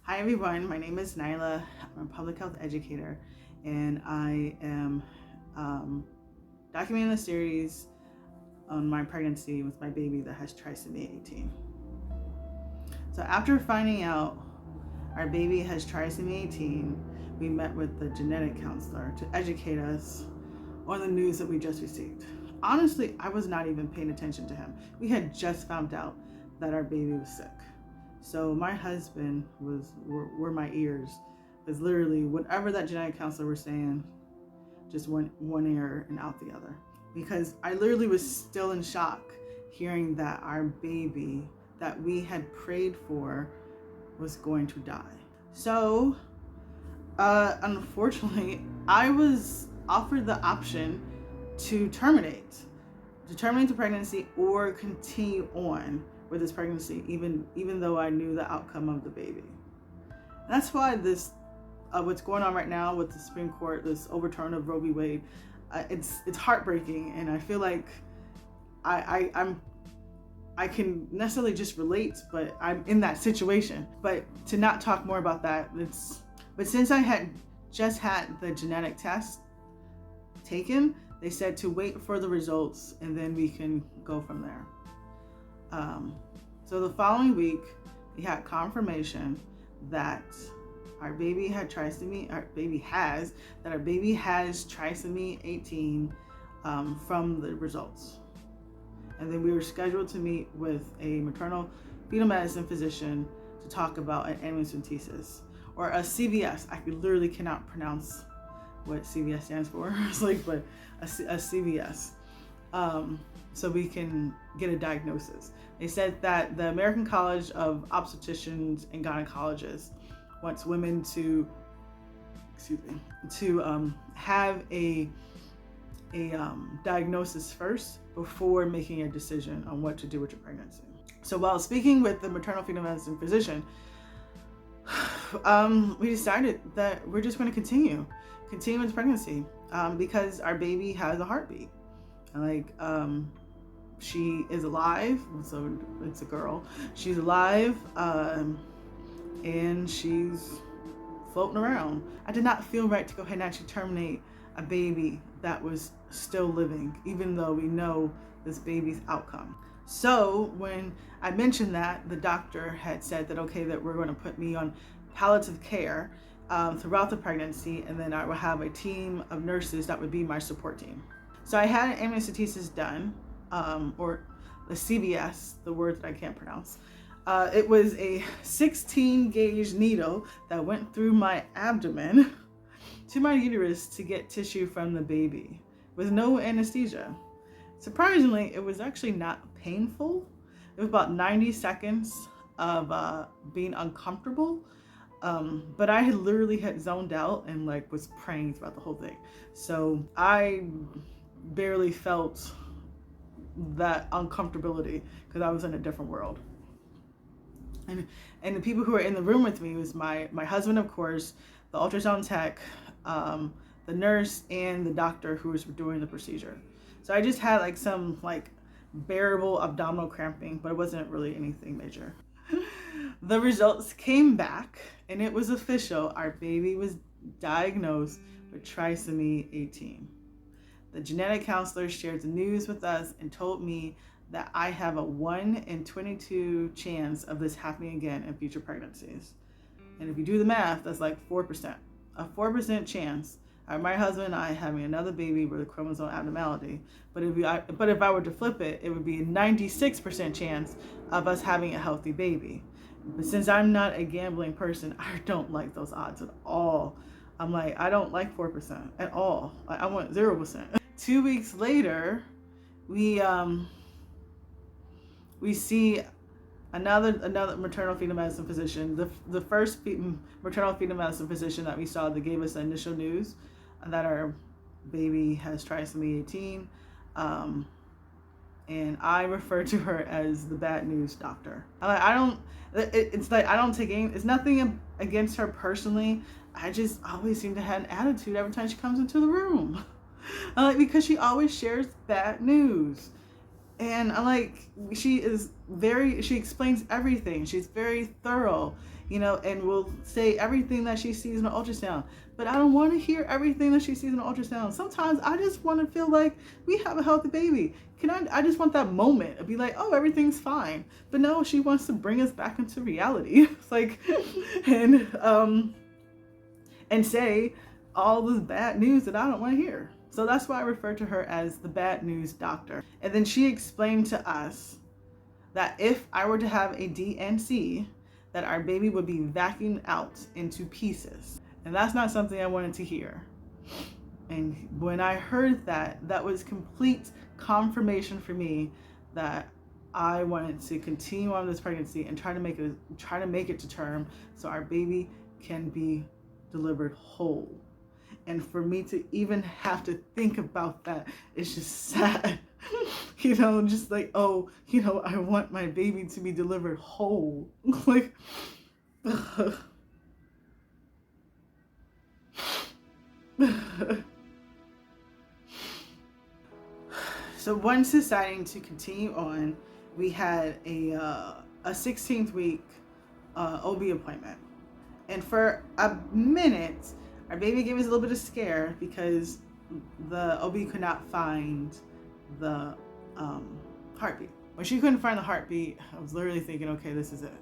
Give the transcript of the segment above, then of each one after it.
Hi everyone, my name is Nyla. I'm a public health educator and I am documenting the series on my pregnancy with my baby that has trisomy 18. So after finding out our baby has trisomy 18, we met with the genetic counselor to educate us on the news that we just received. Honestly, I was not even paying attention to him. We had just found out that our baby was sick. So my husband were my ears. Because literally whatever that genetic counselor was saying just went one ear and out the other. Because I literally was still in shock hearing that our baby that we had prayed for was going to die. So unfortunately, I was offered the option to terminate the pregnancy or continue on with this pregnancy, even though I knew the outcome of the baby. And that's why this what's going on right now with the Supreme Court, this overturn of Roe v. Wade, it's heartbreaking, and I feel like I can necessarily just relate, but I'm in that situation. But to not talk more about that, but since I had just had the genetic test taken, they said to wait for the results and then we can go from there. So the following week, we had confirmation that our baby has trisomy 18 from the results. And then we were scheduled to meet with a maternal fetal medicine physician to talk about an amniocentesis, or a CVS. I literally cannot pronounce what CVS stands for. It's like, but a CVS. So we can get a diagnosis. They said that the American College of Obstetricians and Gynecologists wants women to have a diagnosis first before making a decision on what to do with your pregnancy. So while speaking with the maternal fetal medicine physician, we decided that we're just going to continue with pregnancy because our baby has a heartbeat. She is alive, so it's a girl. She's alive, and she's floating around. I did not feel right to go ahead and actually terminate a baby that was still living, even though we know this baby's outcome. So when I mentioned that, the doctor had said that that we're going to put me on palliative care throughout the pregnancy, and then I will have a team of nurses that would be my support team. So I had an amniocentesis done, or the CVS, the word that I can't pronounce. It was a 16 gauge needle that went through my abdomen to my uterus to get tissue from the baby with no anesthesia. Surprisingly, it was actually not painful. It was about 90 seconds of being uncomfortable. But I had literally zoned out and was praying throughout the whole thing. So I barely felt that uncomfortability because I was in a different world. And the people who were in the room with me was my husband, of course, the ultrasound tech, the nurse, and the doctor who was doing the procedure. So I just had some bearable abdominal cramping, but it wasn't really anything major. The results came back and it was official. Our baby was diagnosed with trisomy 18. The genetic counselor shared the news with us and told me that I have a 1 in 22 chance of this happening again in future pregnancies. And if you do the math, that's 4%. A 4% chance of my husband and I having another baby with a chromosome abnormality. But if I were to flip it, it would be a 96% chance of us having a healthy baby. But since I'm not a gambling person, I don't like those odds at all. I don't like 4% at all. I want 0%. 2 weeks later, we see another maternal fetal medicine physician. The first maternal fetal medicine physician that we saw that gave us the initial news that our baby has trisomy 18, and I refer to her as the bad news doctor. It's nothing against her personally. I just always seem to have an attitude every time she comes into the room. Because she always shares bad news. And she explains everything. She's very thorough. and will say everything that she sees in an ultrasound. But I don't want to hear everything that she sees in an ultrasound. Sometimes I just want to feel like we have a healthy baby. I just want that moment of be like, oh, everything's fine. But no, she wants to bring us back into reality. It's like, and say all this bad news that I don't want to hear. So that's why I refer to her as the bad news doctor. And then she explained to us that if I were to have a DNC, that our baby would be vacuumed out into pieces. And that's not something I wanted to hear. And when I heard that, that was complete confirmation for me that I wanted to continue on this pregnancy and try to make it to term so our baby can be delivered whole. And for me to even have to think about that, it's just sad. Just like, oh, I want my baby to be delivered whole. Like, so once deciding to continue on, we had a 16th week OB appointment. And for a minute, our baby gave us a little bit of scare because the OB could not find the heartbeat. When she couldn't find the heartbeat, I was literally thinking, okay, this is it.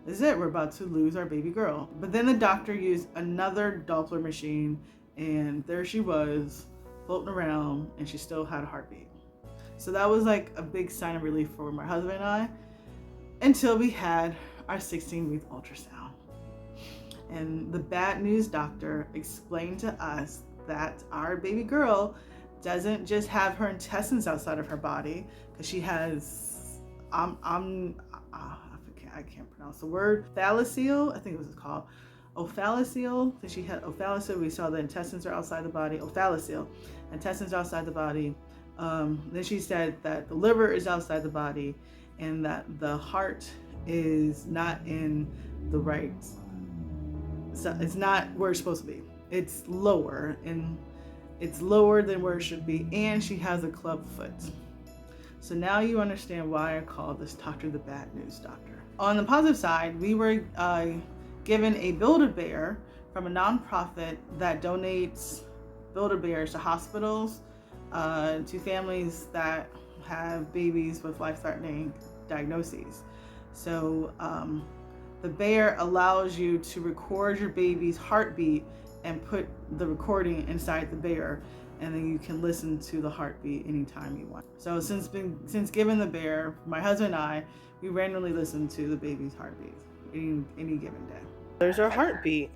This is it. We're about to lose our baby girl. But then the doctor used another Doppler machine, and there she was, floating around, and she still had a heartbeat. So that was like a big sign of relief for my husband and I, until we had our 16-week ultrasound. And the bad news doctor explained to us that our baby girl doesn't just have her intestines outside of her body, because she has I can't pronounce the word, thalacele, I think it was called ophthalmicity. So she had ophthalmicity. We saw the intestines are outside the body. Ophthalmicity, intestines are outside the body. Then she said that the liver is outside the body, and that the heart is not in the right. So it's not where it's supposed to be. It's lower, and it's lower than where it should be, and she has a club foot. So now you understand why I call this doctor the bad news doctor. On the positive side, we were given a Build-A-Bear from a nonprofit that donates Build-A-Bears to hospitals, to families that have babies with life-threatening diagnoses. So the bear allows you to record your baby's heartbeat and put the recording inside the bear, and then you can listen to the heartbeat anytime you want. So since given the bear, my husband and I, we randomly listen to the baby's heartbeat any given day. There's her heartbeat.